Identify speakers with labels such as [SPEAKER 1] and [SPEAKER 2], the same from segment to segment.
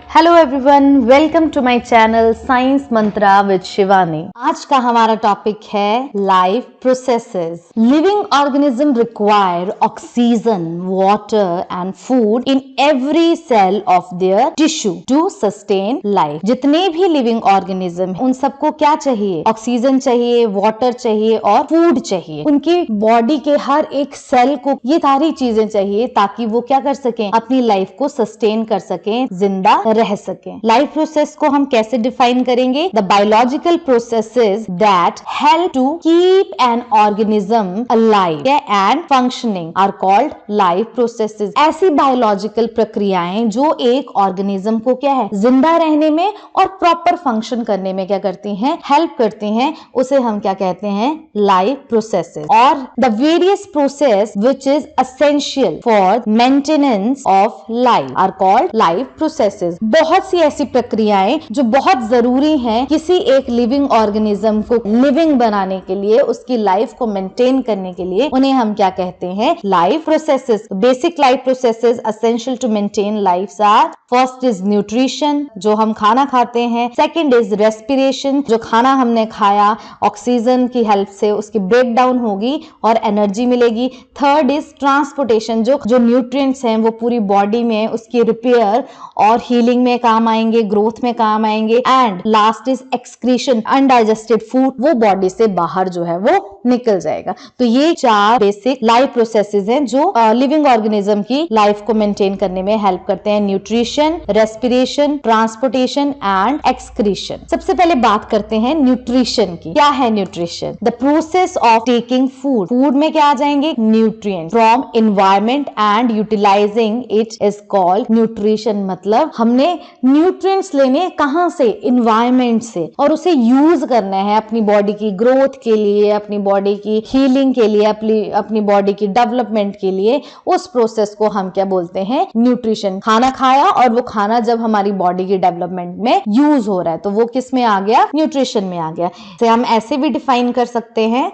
[SPEAKER 1] Hello everyone, welcome to my channel science Mantra with Shivani. आज का हमारा टॉपिक है life processes. Living organism require oxygen, water and food in every cell of their tissue to sustain life. जितने भी living organism उन सबको क्या चाहिए? ऑक्सीजन चाहिए, वाटर चाहिए और फूड चाहिए। उनकी बॉडी के हर एक सेल को ये सारी चीजें चाहिए ताकि वो क्या कर सकें, अपनी लाइफ को सस्टेन कर सकें, जिंदा रह सकें। लाइफ प्रोसेस को हम कैसे डिफाइन करेंगे? The biological processes that help to keep an organism alive and functioning are called life processes. ऐसी बायोलॉजिकल प्रक्रियाएं जो एक ऑर्गेनिज्म को क्या है, जिंदा रहने में और प्रॉपर फंक्शन करने में क्या करती हैं, हेल्प करती हैं, उसे हम क्या कहते हैं? Life processes. और the various process which is essential for maintenance of life are called life processes. बहुत सी ऐसी प्रक्रियाएं जो बहुत जरूरी हैं किसी एक लिविंग ऑर्गेनिज्म को लिविंग बनाने के लिए, उसकी लाइफ को मेंटेन करने के लिए, उन्हें हम क्या कहते हैं? Life processes. Basic life processes essential to maintain life are: first is nutrition, जो हम खाना खाते हैं। सेकंड इज रेस्पिरेशन, जो खाना हमने खाया ऑक्सीजन की हेल्प से उसकी ब्रेक डाउन होगी और एनर्जी मिलेगी। थर्ड इज ट्रांसपोर्टेशन, जो न्यूट्रिएंट्स हैं वो पूरी बॉडी में उसकी रिपेयर और हीलिंग में काम आएंगे, ग्रोथ में काम आएंगे। And last is excretion, undigested food वो बॉडी से बाहर जो है वो निकल जाएगा। तो ये चार बेसिक लाइफ प्रोसेसेस हैं जो लिविंग ऑर्गेनिज्म की लाइफ को मेंटेन करने में हेल्प करते हैं: nutrition, respiration, transportation and excretion. सबसे पहले बात करते हैं न्यूट्रिशन की। क्या है nutrition? The process of taking food, food में क्या आ जाएंगे? Nutrients from environment and utilizing it is called nutrition. मतलब हमने न्यूट्रिएंट्स लेने कहां से? एनवायरमेंट से, और उसे यूज करना है अपनी बॉडी की ग्रोथ के लिए, अपनी बॉडी की हीलिंग के लिए, अपनी बॉडी की डेवलपमेंट के लिए। उस प्रोसेस को हम क्या बोलते हैं? न्यूट्रिशन। खाना खाया और वो खाना जब हमारी बॉडी की डेवलपमेंट में यूज हो रहा है तो वो किस में आ गया? न्यूट्रिशन में आ गया। तो हम ऐसे भी डिफाइन कर सकते हैं: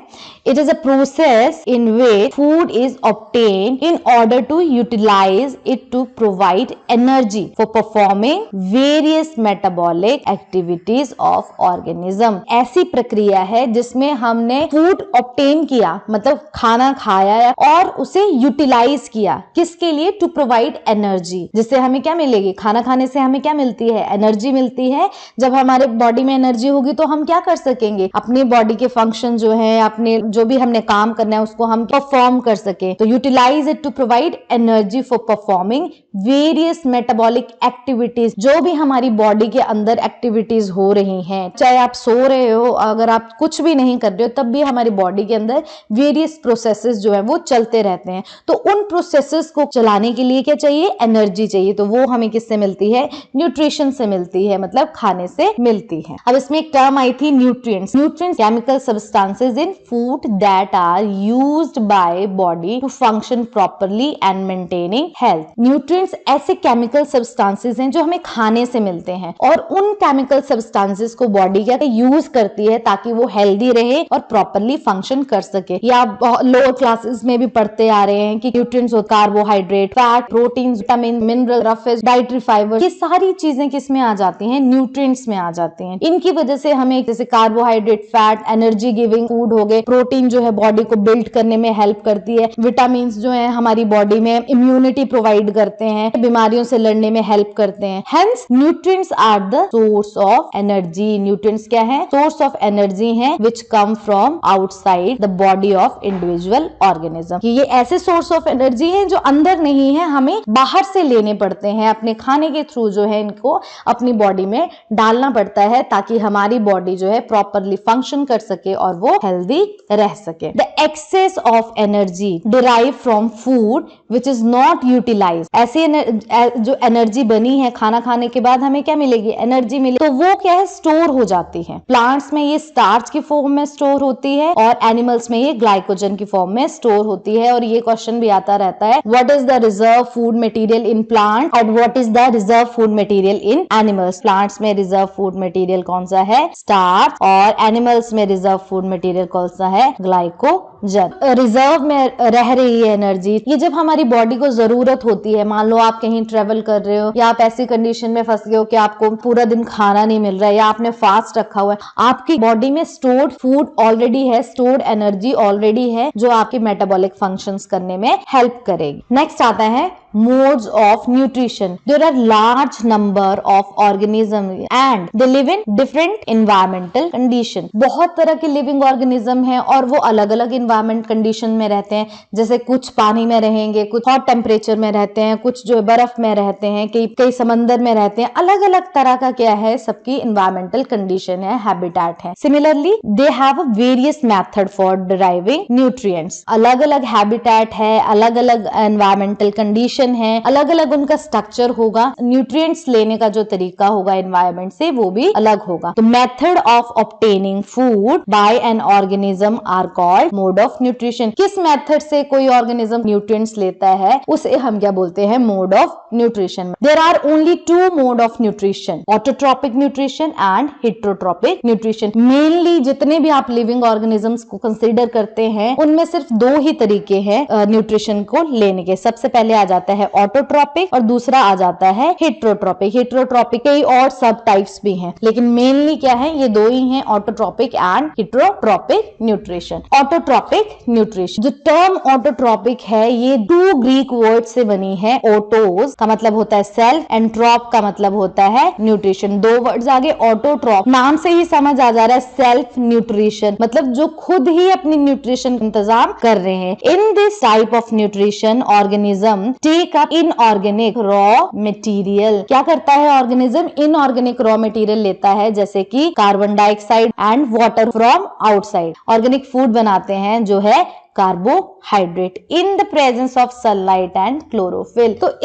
[SPEAKER 1] it is a process in which food is obtained in order to utilize it to provide energy for performing various metabolic activities of organism. ऐसी प्रक्रिया है जिसमें हमने फूड ऑब्टेन किया, मतलब खाना खाया और उसे यूटिलाइज किया। किसके लिए? To provide energy. जिससे हमें क्या मिलेगी? खाना खाने से हमें क्या मिलती है? एनर्जी मिलती है। जब हमारे बॉडी में एनर्जी होगी तो हम क्या कर सकेंगे? अपनी बॉडी के फंक्शन जो है, अपने जो भी हमने काम करना है उसको हम परफॉर्म कर सके। तो utilize it to provide energy for performing various metabolic activities. जो भी हमारी बॉडी के अंदर एक्टिविटीज हो रही हैं, चाहे आप सो रहे हो, अगर आप कुछ भी नहीं कर रहे हो, तब भी हमारी बॉडी के अंदर वेरियस प्रोसेसेस जो है वो चलते रहते हैं। तो उन प्रोसेसेस को चलाने के लिए क्या चाहिए? एनर्जी चाहिए। तो वो हमें किससे मिलती है? न्यूट्रिशन से मिलती है, मतलब खाने से मिलती है। अब इसमें एक टर्म आई थी nutrients. Nutrients chemical substances in food that are used by body to function properly and maintaining health. Nutrients ऐसे केमिकल सब्सटेंसेस हैं जो हमें खाने से मिलते हैं और उन केमिकल सब्सटेंसेस को बॉडी क्या यूज करती है ताकि वो हेल्दी रहे और प्रॉपर्ली फंक्शन कर सके। या आप लोअर क्लासेस में भी पढ़ते आ रहे हैं कि न्यूट्रिएंट्स होते हैं carbohydrate, fat, protein, vitamin, mineral, roughage, dietary fibre. ये सारी चीजें किस में आ जाती हैं? न्यूट्रिएंट्स में आ जाती हैं। इनकी वजह से हमें जैसे carbohydrate, fat, energy giving food हो गए, प्रोटीन जो है बॉडी को बिल्ड करने में हेल्प करती है, विटामिन जो है हमारी बॉडी में इम्यूनिटी प्रोवाइड करते हैं, बीमारियों से लड़ने में हेल्प करते हैं। Hence nutrients are the source of energy. Nutrients क्या है? सोर्स ऑफ एनर्जी है which come from outside the body of individual organism. ये ऐसे सोर्स ऑफ एनर्जी है जो अंदर नहीं है, हमें बाहर से लेने पड़ते हैं, अपने खाने के थ्रू जो है इनको अपनी बॉडी में डालना पड़ता है ताकि हमारी बॉडी जो है प्रॉपरली फंक्शन कर सके और वो हेल्दी रह सके। The excess of energy derive from food which is not utilize. ऐसी जो एनर्जी बनी है खाना खाने के बाद हमें क्या मिलेगी? एनर्जी मिलेगी। तो वो क्या है? स्टोर हो जाती है। प्लांट्स में ये स्टार्च की फॉर्म में स्टोर होती है और एनिमल्स में ये ग्लाइकोजन की फॉर्म में स्टोर होती है। और ये क्वेश्चन भी आता रहता है, what is the reserve food material in plant and what is the reserve food material in animals. Plants में रिजर्व फूड मटेरियल कौन सा है? स्टार्च। और एनिमल्स में रिजर्व फूड मटेरियल कौन सा है? ग्लाइकोजन। रिजर्व में रह रही है एनर्जी, ये जब हमारी बॉडी को जरूरत होती है। मान लो आप कहीं ट्रेवल कर रहे हो या आप ऐसी ऐसी कंडीशन में फंस गए हो कि आपको पूरा दिन खाना नहीं मिल रहा है या आपने फास्ट रखा हुआ है, आपकी बॉडी में स्टोर्ड फूड ऑलरेडी है, स्टोर्ड एनर्जी ऑलरेडी है जो आपके मेटाबॉलिक फंक्शंस करने में हेल्प करेगी। नेक्स्ट आता है modes of nutrition. There are large number of organisms and they live in different environmental condition. बहुत तरह के लिविंग ऑर्गेनिज्म हैं और वो अलग अलग इन्वायरमेंट कंडीशन में रहते हैं। जैसे कुछ पानी में रहेंगे, कुछ हॉट टेम्परेचर में रहते हैं, कुछ जो बर्फ में रहते हैं, कई समंदर में रहते हैं। अलग अलग तरह का क्या है, सबकी इन्वायरमेंटल कंडीशन है, हैबिटेट है। Similarly they have a various method for deriving nutrients. अलग अलग हैबिटेट है, अलग अलग एनवायरमेंटल कंडीशन है, अलग अलग उनका स्ट्रक्चर होगा, न्यूट्रिएंट्स लेने का जो तरीका होगा एनवायरमेंट से वो भी अलग होगा। तो method of obtaining food by an organism are called mode of nutrition. किस मेथड से कोई ऑर्गेनिज्म न्यूट्रिएंट्स लेता है उसे हम क्या बोलते हैं, mode of nutrition. There are only two mode of nutrition, autotrophic nutrition and heterotrophic nutrition. Mainly जितने भी आप लिविंग ऑर्गेनिजम्स को कंसीडर करते हैं उनमें सिर्फ दो ही तरीके हैं न्यूट्रिशन को लेने के। सबसे पहले आ जाता है ऑटोट्रोपिक और दूसरा आ जाता है हेटेरोट्रोपिक। हेटेरोट्रोपिक कई और सब टाइप्स भी हैं, लेकिन मेनली क्या है, ये दो ही हैं, autotrophic and heterotrophic nutrition. Autotrophic nutrition, जो टर्म ऑटोट्रोपिक है ये टू ग्रीक वर्ड से बनी है। ओटोस का मतलब होता है सेल्फ एंड ट्रॉप का मतलब होता है न्यूट्रिशन। दो वर्ड्स आगे, ऑटोट्रॉप नाम से ही समझ आ जा रहा है सेल्फ न्यूट्रिशन, मतलब जो खुद ही अपनी न्यूट्रिशन इंतजाम कर रहे हैं। In this type of nutrition organism take up inorganic raw material. क्या करता है ऑर्गेनिज्म, इनऑर्गेनिक रॉ मटेरियल लेता है, जैसे कि carbon dioxide and water from outside. Organic food बनाते हैं जो है carbohydrate in the presence of sunlight and chlorophyll. तो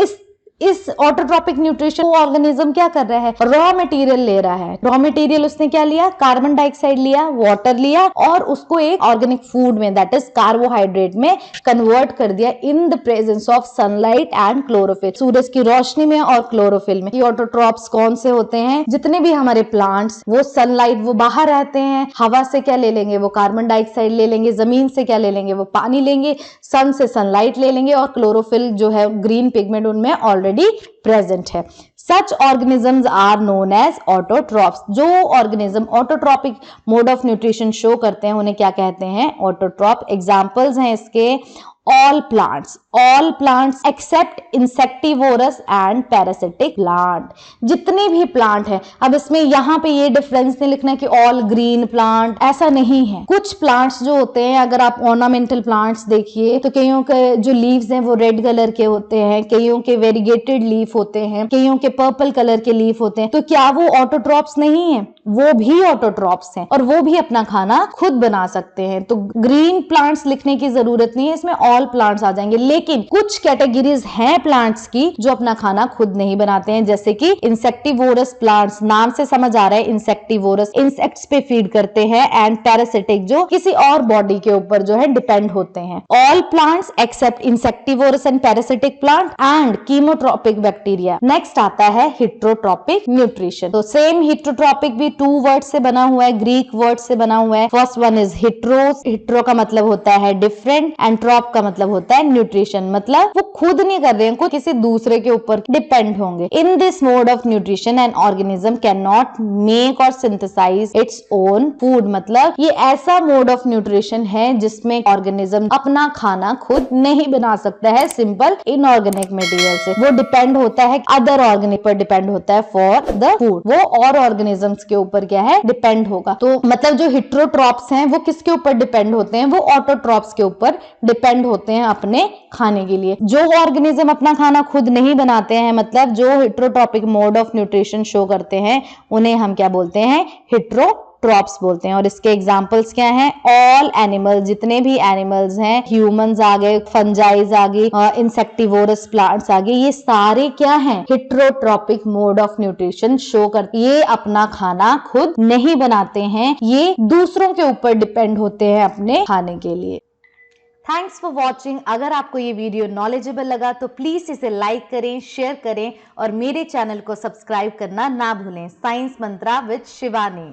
[SPEAKER 1] इस ऑटोट्रोपिक न्यूट्रिशन ऑर्गेनिज्म क्या कर रहा है, रॉ मटेरियल ले रहा है। रॉ मटेरियल उसने क्या लिया, कार्बन डाइऑक्साइड लिया, वाटर लिया और उसको एक ऑर्गेनिक फूड में दैट इज कार्बोहाइड्रेट में कन्वर्ट कर दिया in the presence of sunlight and chlorophyll. सूरज की रोशनी में और क्लोरोफिल में। ये ऑटोट्रोप्स कौन से होते हैं, जितने भी हमारे प्लांट्स, वो सनलाइट, वो बाहर रहते हैं, हवा से क्या ले लेंगे, वो कार्बन डाइऑक्साइड ले लेंगे, जमीन से क्या ले लेंगे, वो पानी लेंगे, सन से सनलाइट ले लेंगे और क्लोरोफिल जो है ग्रीन पिगमेंट उनमें ऑलरेडी प्रेजेंट है। Such organisms are known as autotrophs। जो organism autotrophic mode of nutrition show करते हैं उन्हें क्या कहते हैं, ऑटोट्रॉप। एग्जाम्पल्स हैं इसके all plants except insectivorous and parasitic plant। जितने भी प्लांट हैं, अब इसमें यहाँ पे ये डिफरेंस नहीं लिखना कि ऑल ग्रीन प्लांट, ऐसा नहीं है। कुछ प्लांट्स जो होते हैं, अगर आप ऑर्नामेंटल प्लांट्स देखिए तो कईयों के जो लीव्स हैं वो रेड कलर के होते हैं, कईयों के वेरीगेटेड लीफ होते हैं, कईयों के पर्पल कलर के लीफ होते हैं। तो क्या वो ऑटोट्रॉप्स नहीं है, वो भी ऑटोट्रॉप्स हैं और वो भी अपना खाना खुद बना सकते हैं। तो ग्रीन प्लांट्स लिखने की जरूरत नहीं है, इसमें ऑल प्लांट्स आ जाएंगे। लेकिन कुछ कैटेगरीज हैं प्लांट्स की जो अपना खाना खुद नहीं बनाते हैं, जैसे कि इंसेक्टिवोरस प्लांट्स, नाम से समझ आ रहा है इंसेक्टिवोरस, इंसेक्ट्स पे फीड करते हैं, एंड पैरासिटिक जो किसी और बॉडी के ऊपर जो है डिपेंड होते हैं। All plants except insectivorous and parasitic plant and chemotrophic bacteria. Next आता है हेटेरोट्रोपिक न्यूट्रिशन। तो सेम हेटेरोट्रोपिक भी टू वर्ड से बना हुआ है, ग्रीक वर्ड से बना हुआ है। फर्स्ट वन इज हेटेरोस, हेटेरो का मतलब होता है डिफरेंट एंड ट्रॉप का मतलब होता है न्यूट्रिशन, मतलब वो खुद नहीं कर रहे हैं, कुछ किसी दूसरे के ऊपर डिपेंड होंगे। In this mode of nutrition an organism can not make और सिंथेसाइज इट्स ओन फूड। मतलब ये ऐसा मोड ऑफ न्यूट्रिशन है जिसमें ऑर्गेनिज्म अपना खाना खुद नहीं बना सकता है, सिंपल इनऑर्गेनिक मटेरियल से। वो डिपेंड होता है अदर ऑर्गेनिक पर डिपेंड होता है फॉर द फूड, वो और ऑर्गेनिजम्स के ऊपर क्या है, डिपेंड होगा। तो मतलब जो हेटेरोट्रॉप्स हैं वो किसके ऊपर डिपेंड होते हैं, वो ऑटोट्रॉप्स के ऊपर डिपेंड होते हैं अपने खाने के लिए। जो ऑर्गेनिज्म अपना खाना खुद नहीं बनाते हैं, मतलब जो heterotrophic mode of nutrition show करते हैं, उन्हें हम क्या बोलते हैं, हेटेरोट्रॉप्स बोलते हैं। और इसके एग्जांपल्स क्या हैं, ऑल एनिमल्स, जितने भी एनिमल्स हैं, ह्यूमंस आ गए, फंजाइज आ गई, इंसेक्टिवोरस प्लांट्स आ गए, ये सारे क्या हैं, heterotrophic mode of nutrition show करते। ये अपना खाना खुद नहीं बनाते हैं, ये दूसरों के ऊपर डिपेंड होते हैं अपने खाने के लिए। Thanks for watching. अगर आपको ये वीडियो नॉलेजेबल लगा तो प्लीज इसे लाइक करें, शेयर करें और मेरे चैनल को सब्सक्राइब करना ना भूलें। Science Mantra with Shivani.